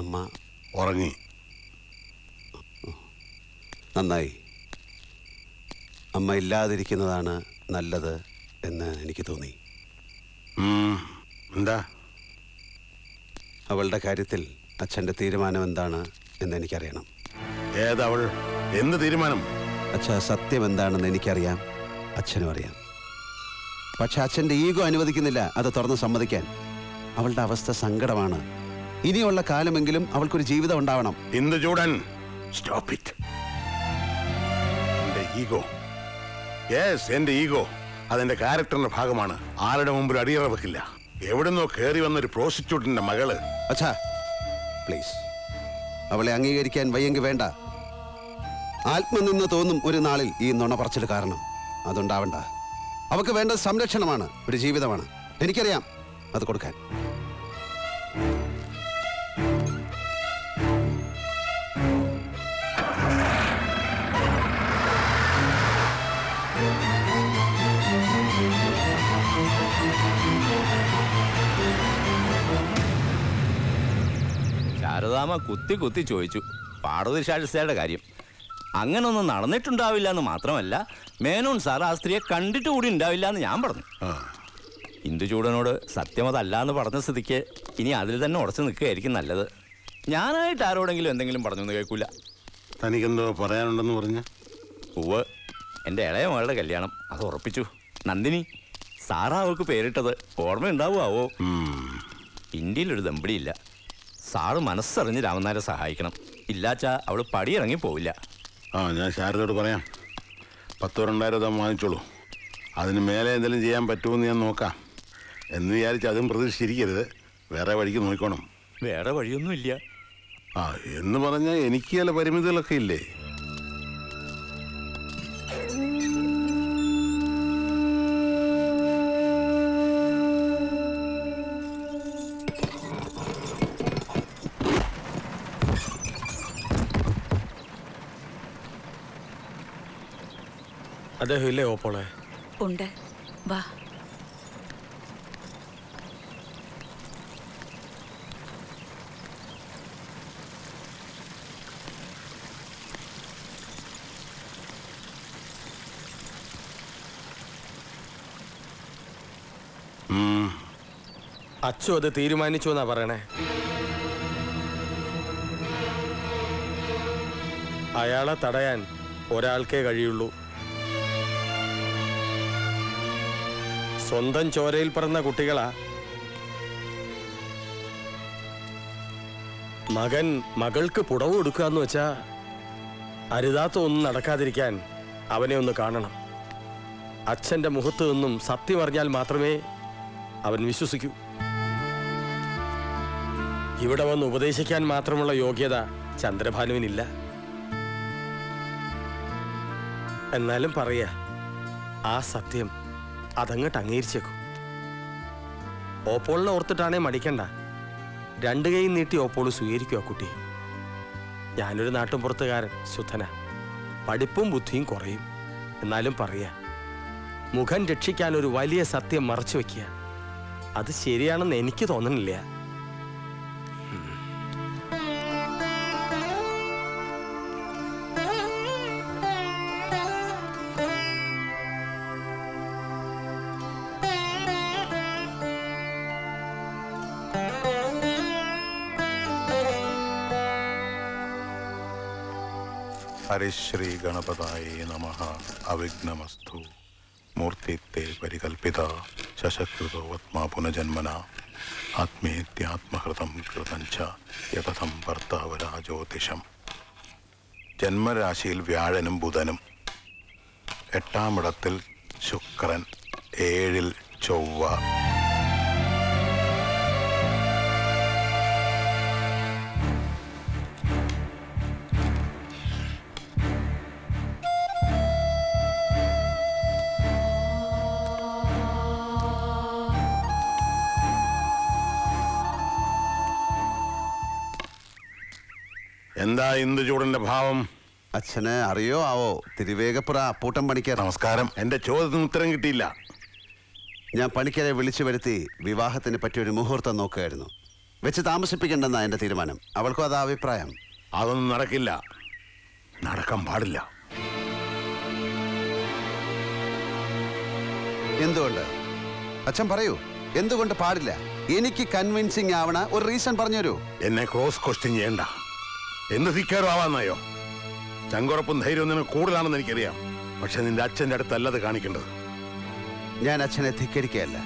അമ്മ ഉറങ്ങി. നന്നായി. അമ്മ ഇല്ലാതിരിക്കുന്നതാണ് നല്ലത് എന്ന് എനിക്ക് തോന്നി. എന്താ? അവളുടെ കാര്യത്തിൽ അച്ഛൻ്റെ തീരുമാനം എന്താണ് എന്ന് എനിക്കറിയണം. ഏതവൾ? എന്ത് തീരുമാനം? അച്ഛാ, സത്യം എന്താണെന്ന് എനിക്കറിയാം, അച്ഛനും അറിയാം. പക്ഷെ അച്ഛൻ്റെ ഈഗോ അനുവദിക്കുന്നില്ല അത് തുറന്ന് സമ്മതിക്കാൻ. അവളുടെ അവസ്ഥ സങ്കടമാണ്. ഇനിയുള്ള കാലമെങ്കിലും അവൾക്കൊരു ജീവിതം ഉണ്ടാവണം. Induchoodan, stop it. എന്റെ ഈഗോ, യെസ്, എന്റെ ഈഗോ അതെന്റെ ക്യാരക്ടറിന്റെ ഭാഗമാണ്. ആരുടെ മുമ്പിൽ അടിയറ വെക്കില്ല. എവിടുന്നോ കയറി വന്നൊരു പ്രോസ്റ്റിറ്റ്യൂട്ടിന്റെ മകള്. അച്ഛാ പ്ലീസ്, അവളെ അംഗീകരിക്കാൻ വയ്യെങ്കിൽ വേണ്ട. ആത്മനിന്ന് തോന്നും ഒരു നാളിൽ ഈ നുണ പറച്ചിൽ കാരണം. അതുണ്ടാവണ്ട. അവൾക്ക് വേണ്ട സംരക്ഷണമാണ്, ഒരു ജീവിതമാണ്. എനിക്കറിയാം അത് കൊടുക്കാൻ. ശാരദാമ്മ കുത്തി കുത്തി ചോദിച്ചു പാർവതി ശാരദയുടെ കാര്യം. അങ്ങനൊന്നും നടന്നിട്ടുണ്ടാവില്ല എന്ന് മാത്രമല്ല, മേനോൻ സാർ ആ സ്ത്രീയെ കണ്ടിട്ട് കൂടി ഉണ്ടാവില്ല എന്ന് ഞാൻ പറഞ്ഞു. ഇന്ദുചൂടനോട് സത്യമതല്ല എന്ന് പറഞ്ഞ സ്ഥിതിക്ക് ഇനി അതിൽ തന്നെ ഉടച്ചു നിൽക്കുകയായിരിക്കും നല്ലത്. ഞാനായിട്ട് ആരോടെങ്കിലും എന്തെങ്കിലും പറഞ്ഞൊന്നും കേൾക്കൂല. തനിക്കെന്തോ പറയാനുണ്ടെന്ന് പറഞ്ഞ? ഉവ്വ്, എൻ്റെ ഇളയ മകളുടെ കല്യാണം അത് ഉറപ്പിച്ചു. നന്ദിനി സാറാ അവൾക്ക് പേരിട്ടത് ഓർമ്മയുണ്ടാവുമോ? ഇന്ത്യയിലൊരു ദമ്പടിയില്ല. സാറ് മനസ്സറിഞ്ഞ് രാമനാരെ സഹായിക്കണം. ഇല്ലാച്ചാ അവൾ പടിയിറങ്ങി പോവില്ല. ഞാൻ ശാരദയോട് പറയാം. 10,000-2,000 വാങ്ങിച്ചോളൂ. അതിന് മേലെ എന്തെങ്കിലും ചെയ്യാൻ പറ്റുമെന്ന് ഞാൻ നോക്കാം എന്ന് വിചാരിച്ച് അതും പ്രതീക്ഷിച്ചിരിക്കരുത്. വേറെ വഴിക്ക് നോക്കണം. വേറെ വഴിയൊന്നുമില്ല. എന്ന് പറഞ്ഞാൽ എനിക്ക് ചില പരിമിതികളൊക്കെ ഇല്ലേ? അദ്ദേഹം ഇല്ലേ ഓപ്പോളെ? ഉണ്ട്, വാ. അച്ചു അത് തീരുമാനിച്ചു എന്നാ പറയണേ. അയാളെ തടയാൻ ഒരാൾക്കേ കഴിയുള്ളൂ. സ്വന്തം ചോരയിൽ പിറന്ന കുട്ടികളാ. മകൻ മകൾക്ക് പുടവ് കൊടുക്കാന്ന് വെച്ചാ അരുതാത്ത ഒന്നും നടക്കാതിരിക്കാൻ അവനെ ഒന്ന് കാണണം. അച്ഛന്റെ മുഖത്ത് നിന്നും സത്യം അറിഞ്ഞാൽ മാത്രമേ അവൻ വിശ്വസിക്കൂ. ഇവിടെ വന്ന് ഉപദേശിക്കാൻ മാത്രമുള്ള യോഗ്യത ചന്ദ്രഭാനുവിനില്ല. എന്നാലും പറയാ, ആ സത്യം അതങ്ങോട്ട് അംഗീകരിച്ചേക്കും. ഓപ്പോളിനെ ഓർത്തിട്ടാണേ മടിക്കണ്ട. 2 കൈ നീട്ടി ഓപ്പോള് സ്വീകരിക്കും ആ കുട്ടി. ഞാനൊരു നാട്ടുംപുറത്തുകാരൻ, ശുദ്ധന. പഠിപ്പും ബുദ്ധിയും കുറയും. എന്നാലും പറയാ, മുഖം രക്ഷിക്കാൻ ഒരു വലിയ സത്യം മറച്ചു വെക്കുക, അത് ശരിയാണെന്ന് എനിക്ക് തോന്നണില്ല. ഹരിശ്രീ ഗണപതായേ നമഃ. അവിഘ്നമസ്തു. മൂർത്തിത്തെ പരികൽപ്പിത ശശകൃതോ വത്മാ പുനജന്മന ആത്മേത്യാത്മഹൃതം കൃതം ച യതഥം ഭർത്താവരാ ജ്യോതിഷം. ജന്മരാശിയിൽ വ്യാഴനും ബുധനും, 8-ാം ഇടത്തിൽ ശുക്രൻ, 7-ൽ ചൊവ്വ. എന്താ ഇന്ദുചൂടന്റെ ഭാവം? അച്ഛന് അറിയോ ആവോ? തിരുവേഗപ്പുറ അപ്പൂട്ടൻ പണിക്കർ. നമസ്കാരം. എന്റെ ചോദ്യത്തിന് ഉത്തരം കിട്ടിയില്ല. ഞാൻ പണിക്കരെ വിളിച്ചു വരുത്തി വിവാഹത്തിന് പറ്റിയൊരു മുഹൂർത്തം നോക്കുകയായിരുന്നു. വെച്ച് താമസിപ്പിക്കേണ്ടെന്നാ എൻ്റെ തീരുമാനം. അവൾക്കും അതാ അഭിപ്രായം. അതൊന്നും നടക്കില്ല, നടക്കാൻ പാടില്ല. എന്തുകൊണ്ട്? അച്ഛൻ പറയൂ, എന്തുകൊണ്ട് പാടില്ല? എനിക്ക് കൺവിൻസിങ് ആവണ ഒരു റീസൺ പറഞ്ഞുതരൂ. എന്നെ ക്രോസ് ക്വസ്റ്റ്യൻ ചെയ്യണ്ട. എന്ത് ധിക്കാരോ ആവാന്നായോ? ചങ്കുറപ്പും ധൈര്യവും നിനക്ക് കൂടുതലാണെന്ന് എനിക്കറിയാം. പക്ഷെ നിന്റെ അച്ഛൻ്റെ അടുത്തല്ലത് കാണിക്കേണ്ടത്. ഞാൻ അച്ഛനെ ധിക്കരിക്കുകയല്ല.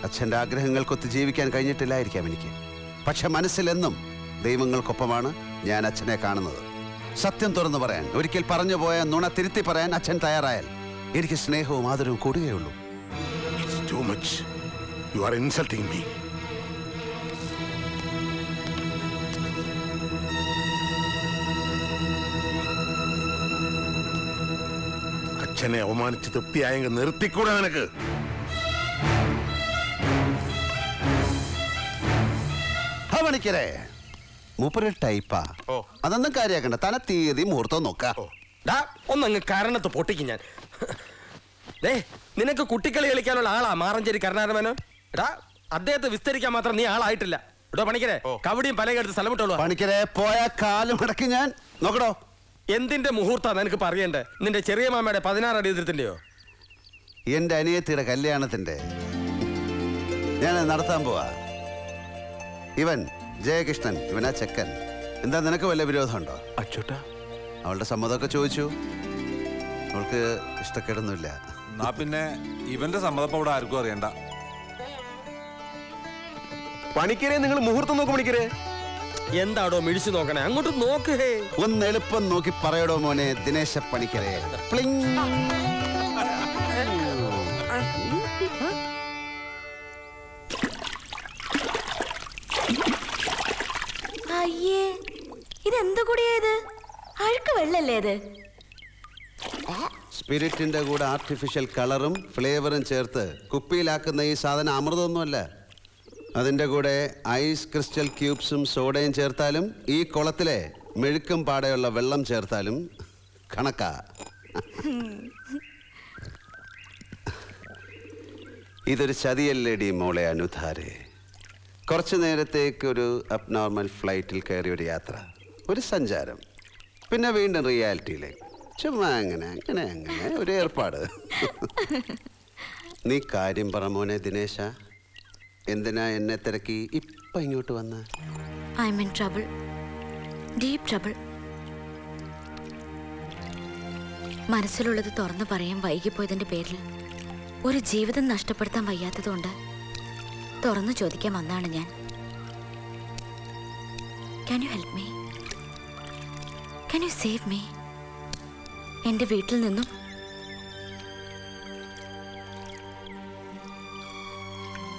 അച്ഛൻ്റെ ആഗ്രഹങ്ങൾക്കൊത്ത് ജീവിക്കാൻ കഴിഞ്ഞിട്ടില്ലായിരിക്കാം എനിക്ക്. പക്ഷെ മനസ്സിലെന്നും ദൈവങ്ങൾക്കൊപ്പമാണ് ഞാൻ അച്ഛനെ കാണുന്നത്. സത്യം തുറന്നു പറയാൻ, ഒരിക്കൽ പറഞ്ഞു പോയ നുണ തിരുത്തി പറയാൻ അച്ഛൻ തയ്യാറായാൽ എനിക്ക് സ്നേഹവും ആദരവും കൂടുകയുള്ളൂ. It's too much. You are insulting me. അച്ഛനെ അവമാനിച്ച് തൃപ്തിയായെങ്കിൽ നിർത്തിക്കൂടെ നിനക്ക്? പണിക്കരെ മൂപ്പര് ടൈപ്പാ. അതൊന്നും കാര്യാക്കണ്ട. തന തീയതി മുഹൂർത്തം നോക്കാം. ഒന്നങ്ങ് കാരണത്ത് പൊട്ടിക്കും ഞാൻ. നിനക്ക് കുട്ടിക്കളി കളിക്കാനുള്ള ആളാ മാറഞ്ചേരി കരുണാകരൻ. എടാ, അദ്ദേഹത്തെ വിസ്തരിക്കാൻ മാത്രം നീ ആളായിട്ടില്ല. ഇവിടെ പണിക്കരെ കവടിയും പലകെടുത്ത് സ്ഥലം വിട്ടോളൂ. പണിക്കരെ പോയ കാലം മടക്കി ഞാൻ നോക്കടോ. എന്തിന്റെ മുഹൂർത്താ നിനക്ക് പറയണ്ടേ? നിന്റെ ചെറിയ മാമയുടെ 16 അടി എതിർത്തിന്റെയോ? എന്റെ അനിയത്തിയുടെ കല്യാണത്തിന്റെ ഞാൻ നടത്താൻ പോവാ. ഇവൻ ജയകൃഷ്ണൻ, ഇവനാ ചെക്കൻ. എന്താ നിനക്ക് വല്ല വിരോധമുണ്ടോ? അച്ചോട്ടാ, അവളുടെ സമ്മതമൊക്കെ ചോദിച്ചു. അവൾക്ക് ഇഷ്ടക്കേടൊന്നുമില്ല. എന്നാ പിന്നെ ഇവന്റെ സമ്മതം ഇവിടെ ആർക്കും അറിയണ്ട. പണിക്കരെ നിങ്ങൾ മുഹൂർത്തം നോക്ക്. പണിക്കരെ എന്താടോ മിഴിച്ചു നോക്കണേ? അങ്ങോട്ട് നോക്ക്. ഒന്ന് എളുപ്പം നോക്കി പറയടോ മോനെ ദിനേശ പണിക്കരെ. അയ്യേ, ഇതെന്ത് കൂടിയത്? അഴുക്ക് വെള്ളല്ലേ ഇത്? സ്പിരിറ്റിന്റെ കൂടെ ആർട്ടിഫിഷ്യൽ കളറും ഫ്ലേവറും ചേർത്ത് കുപ്പിയിലാക്കുന്ന ഈ സാധനം അമൃതമൊന്നുമല്ല. അതിൻ്റെ കൂടെ ഐസ് ക്രിസ്റ്റൽ ക്യൂബ്സും സോഡയും ചേർത്താലും ഈ കുളത്തിലെ മെഴുക്കും പാടെയുള്ള വെള്ളം ചേർത്താലും കണക്കാ. ഇതൊരു ചതിയല്ലേടി മോളെ അനുധാരെ. കുറച്ചു നേരത്തേക്കൊരു അബ്നോർമൽ ഫ്ലൈറ്റിൽ കയറിയ ഒരു യാത്ര, ഒരു സഞ്ചാരം, പിന്നെ വീണ്ടും റിയാലിറ്റിയിലേക്ക്. ചുമ്മാ അങ്ങനെ അങ്ങനെ അങ്ങനെ ഒരു ഏർപ്പാട്. നീ കാര്യം പറ മോനെ ദിനേശ. എന്തിനാ എന്നെ തിരക്കി ഇപ്പൊ ഇങ്ങോട്ട് വന്ന? I M in trouble, deep trouble. മനസ്സിലുള്ളത് തുറന്നു പറയാൻ വൈകിപ്പോയതിന്റെ പേരിൽ ഒരു ജീവിതം നഷ്ടപ്പെടുത്താൻ വയ്യാത്തതുകൊണ്ട് തുറന്നു ചോദിക്കാൻ വന്നാണ് ഞാൻ. Can you help me? Can you save me? എൻ്റെ വീട്ടിൽ നിന്നും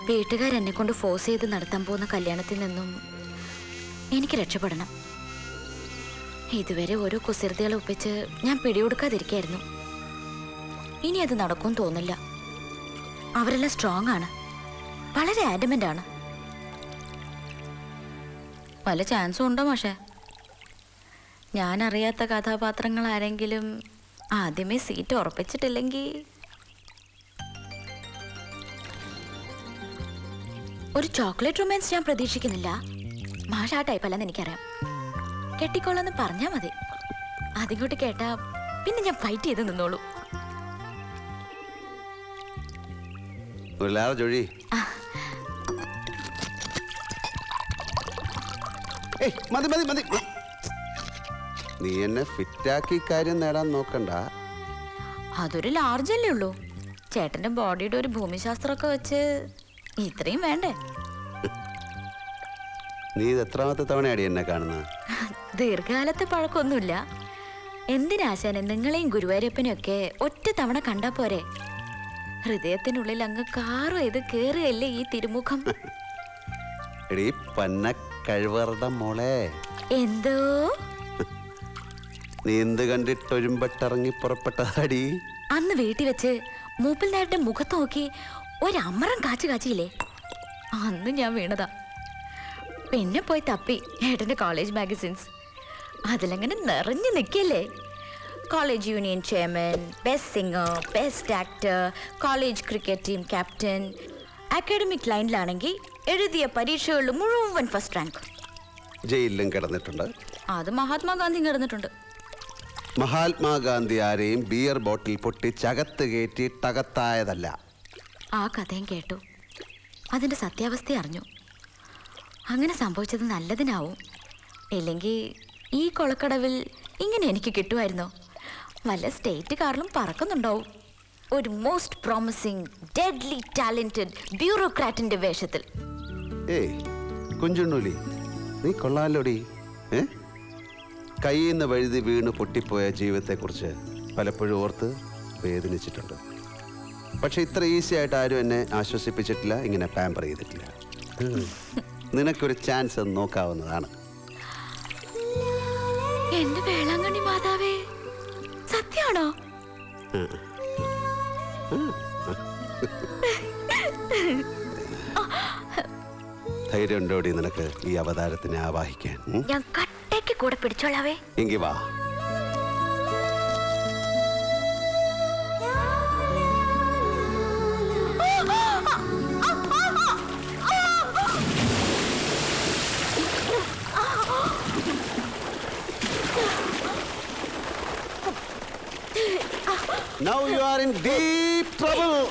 വീട്ടുകാരെന്നെ കൊണ്ട് ഫോഴ്സ് ചെയ്ത് നടത്താൻ പോകുന്ന കല്യാണത്തിൽ നിന്നും എനിക്ക് രക്ഷപ്പെടണം. ഇതുവരെ ഓരോ കുസൃതികളെ ഒപ്പിച്ച് ഞാൻ പിടികൊടുക്കാതിരിക്കായിരുന്നു. ഇനി അത് നടക്കും തോന്നില്ല. അവരെല്ലാം സ്ട്രോങ് ആണ്, വളരെ ആഡമന്റ് ആണ്. വല്ല ചാൻസും ഉണ്ടോ മാഷേ? ഞാൻ അറിയാത്ത കഥാപാത്രങ്ങൾ ആരെങ്കിലും ആദ്യമേ സീറ്റ് ഉറപ്പിച്ചിട്ടില്ലെങ്കിൽ? ഒരു ചോക്ലേറ്റ് റൊമാൻസ് ഞാൻ പ്രതീക്ഷിക്കുന്നില്ല. മാഷ ആ ടൈപ്പല്ലെന്ന് എനിക്കറിയാം. കെട്ടിക്കോളെന്ന് പറഞ്ഞാൽ മതി. അതിങ്ങോട്ട് കേട്ടാ പിന്നെ ഞാൻ ഫൈറ്റ് ചെയ്ത് നിന്നോളൂ. ജോഴി മതി മതി മതി. നീ എന്നെ ഫിറ്റാക്കി കാര്യം നേടാൻ നോക്കണ്ട. അതൊരു ലാർജ് അല്ലേ ഉള്ളൂ. ചേട്ടന്റെ ബോഡിയുടെ ഒരു ഭൂമിശാസ്ത്രമൊക്കെ വെച്ച് ഇത്രയും വേണ്ടേ? നീ ഇത് എത്രാമത്തെ തവണയാടി എന്നെ കാണുന്നത്? ദീർഘകാലത്തെ പഴക്കമൊന്നുമില്ല. എന്തിനാശാനെ നിങ്ങളെയും ഗുരുവായൂരപ്പനെയും ഒക്കെ ഒറ്റ തവണ കണ്ടാ പോരെ? ഹൃദയത്തിനുള്ളിൽ അങ്ങ് കാറോ ഇത് കേറുകയല്ലേ ഈ തിരുമുഖം. എടീ പന്ന കഴിവറുടെ മോളെ. എന്തോ നീ എന്ത് കണ്ടിട്ടൊരുമ്പട്ടിറങ്ങി പുറപ്പെട്ടതാടി? അന്ന് വീട്ടിൽ വെച്ച് മൂപ്പിൽ നായരുടെ മുഖത്ത് നോക്കി ഒരമരം കാച്ചില്ലേ, അന്ന് ഞാൻ വീണതാ. പിന്നെ പോയി തപ്പി ഏട്ടൻ്റെ കോളേജ് മാഗസിൻസ്. അതിലങ്ങനെ നിറഞ്ഞു നിൽക്കല്ലേ. College union chairman, best singer, best actor, college cricket team captain. Academic ലൈനിലാണെങ്കിൽ എഴുതിയ പരീക്ഷകളിൽ മുഴുവൻ ഫസ്റ്റ് റാങ്ക്. ജയിലിലും കിടന്നിട്ടുണ്ട്. അത് മഹാത്മാഗാന്ധി കിടന്നിട്ടുണ്ട്. മഹാത്മാഗാന്ധി ആരെയും ബിയർ ബോട്ടിൽ പൊട്ടിച്ചകത്ത് കയറ്റിയിട്ടകത്തായതല്ല. ആ കഥയും കേട്ടു, അതിൻ്റെ സത്യാവസ്ഥ അറിഞ്ഞു. അങ്ങനെ സംഭവിച്ചത് നല്ലതിനാവും. ഇല്ലെങ്കിൽ ഈ കൊളക്കടവിൽ ഇങ്ങനെ എനിക്ക് കിട്ടുമായിരുന്നോ? വല്ല സ്റ്റേറ്റ് കാറിലും പറക്കുന്നുണ്ടാവും, ഒരു മോസ്റ്റ് പ്രോമിസിങ് ഡെഡ്ലി ടാലന്റഡ് ബ്യൂറോക്രാറ്റിന്റെ വേഷത്തിൽ. ഏയ് കുഞ്ചുണ്ണൂലി, നീ കൊള്ളാലോടി. കയ്യിൽ നിന്ന് വഴുതി വീണ് പൊട്ടിപ്പോയ ജീവിതത്തെക്കുറിച്ച് പലപ്പോഴും ഓർത്ത് വേദനിച്ചിട്ടുണ്ട്. പക്ഷെ ഇത്ര ഈസി ആയിട്ട് ആരും എന്നെ ആശ്വസിപ്പിച്ചിട്ടില്ല, ഇങ്ങനെ പാമ്പർ ചെയ്തിട്ടില്ല. നിനക്കൊരു ചാൻസ് നോക്കാവുന്നതാണ്. എന്റെ വേളാങ്കണ്ണി മാതാവേ, സത്യാണോ? ധൈര്യം ഉണ്ടോടി നിനക്ക് ഈ അവതാരത്തിനെ ആവാഹിക്കാൻ? ഞാൻ കട്ടയ്ക്ക് കൂടെ പിടിച്ചോളാവേ. എങ്കി വാ. Now you are in deep trouble.